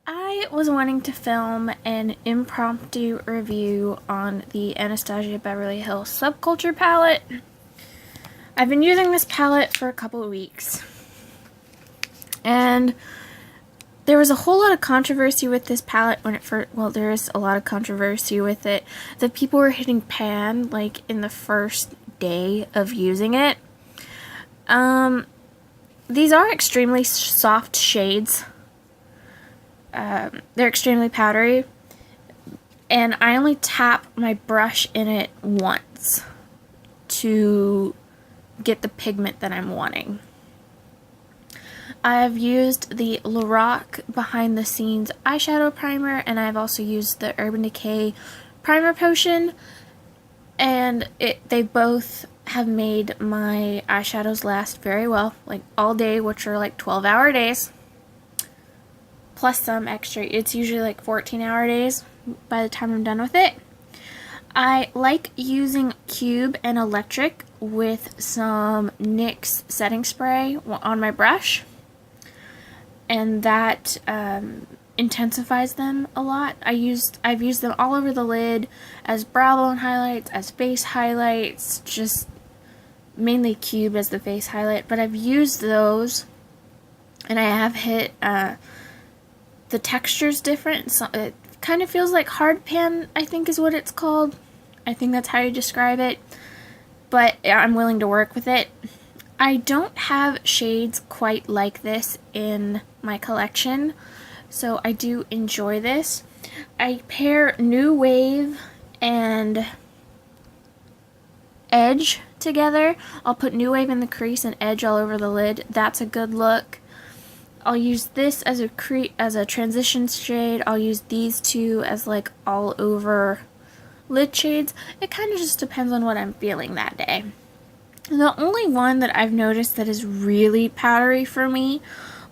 I was wanting to film an impromptu review on the Anastasia Beverly Hills Subculture palette. I've been using this palette for a couple of weeks, and there was a whole lot of controversy with this palette when it first, well, there is a lot of controversy with it, that people were hitting pan, like, in the first day of using it. These are extremely soft shades. They're extremely powdery, and I only tap my brush in it once to get the pigment that I'm wanting. I've used the Lorac Behind the Scenes eyeshadow primer, and I've also used the Urban Decay primer potion, and they both have made my eyeshadows last very well, like all day, which are like 12-hour days, plus some extra. It's usually like 14-hour days by the time I'm done with it. I like using Cube and Electric with some NYX setting spray on my brush, and that intensifies them a lot. I've used them all over the lid as brow bone highlights, as face highlights, just mainly Cube as the face highlight, but I've used those, and I have hit the texture's different. So it kind of feels like hard pan, I think is what it's called. I think that's how you describe it, but I'm willing to work with it. I don't have shades quite like this in my collection, so I do enjoy this. I pair New Wave and Edge together. I'll put New Wave in the crease and Edge all over the lid. That's a good look. I'll use this as a transition shade. I'll use these two as like all over lid shades. It kind of just depends on what I'm feeling that day. The only one that I've noticed that is really powdery for me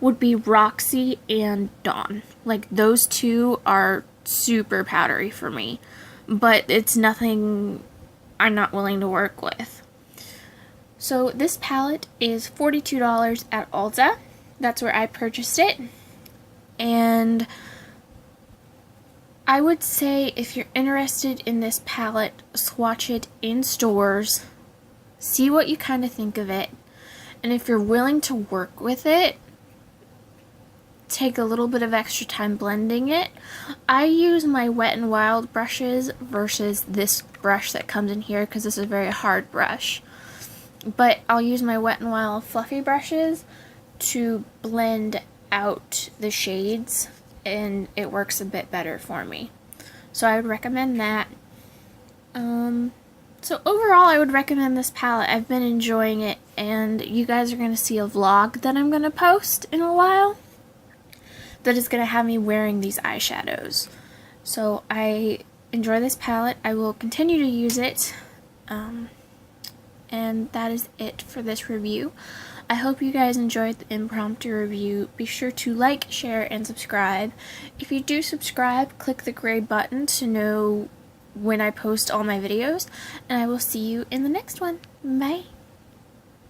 would be Roxy and Dawn. Like, those two are super powdery for me, but it's nothing I'm not willing to work with. So this palette is $42 at Ulta. That's where I purchased it, and I would say if you're interested in this palette, swatch it in stores, see what you kind of think of it, and if you're willing to work with it, take a little bit of extra time blending it. I use my Wet n Wild brushes versus this brush that comes in here because this is a very hard brush, but I'll use my Wet n Wild fluffy brushes to blend out the shades, and it works a bit better for me. So I would recommend that. So overall, I would recommend this palette. I've been enjoying it, and you guys are going to see a vlog that I'm going to post in a while that is going to have me wearing these eyeshadows. So I enjoy this palette. I will continue to use it. And that is it for this review. I hope you guys enjoyed the impromptu review. Be sure to like, share, and subscribe. If you do subscribe, click the gray button to know when I post all my videos, and I will see you in the next one. Bye!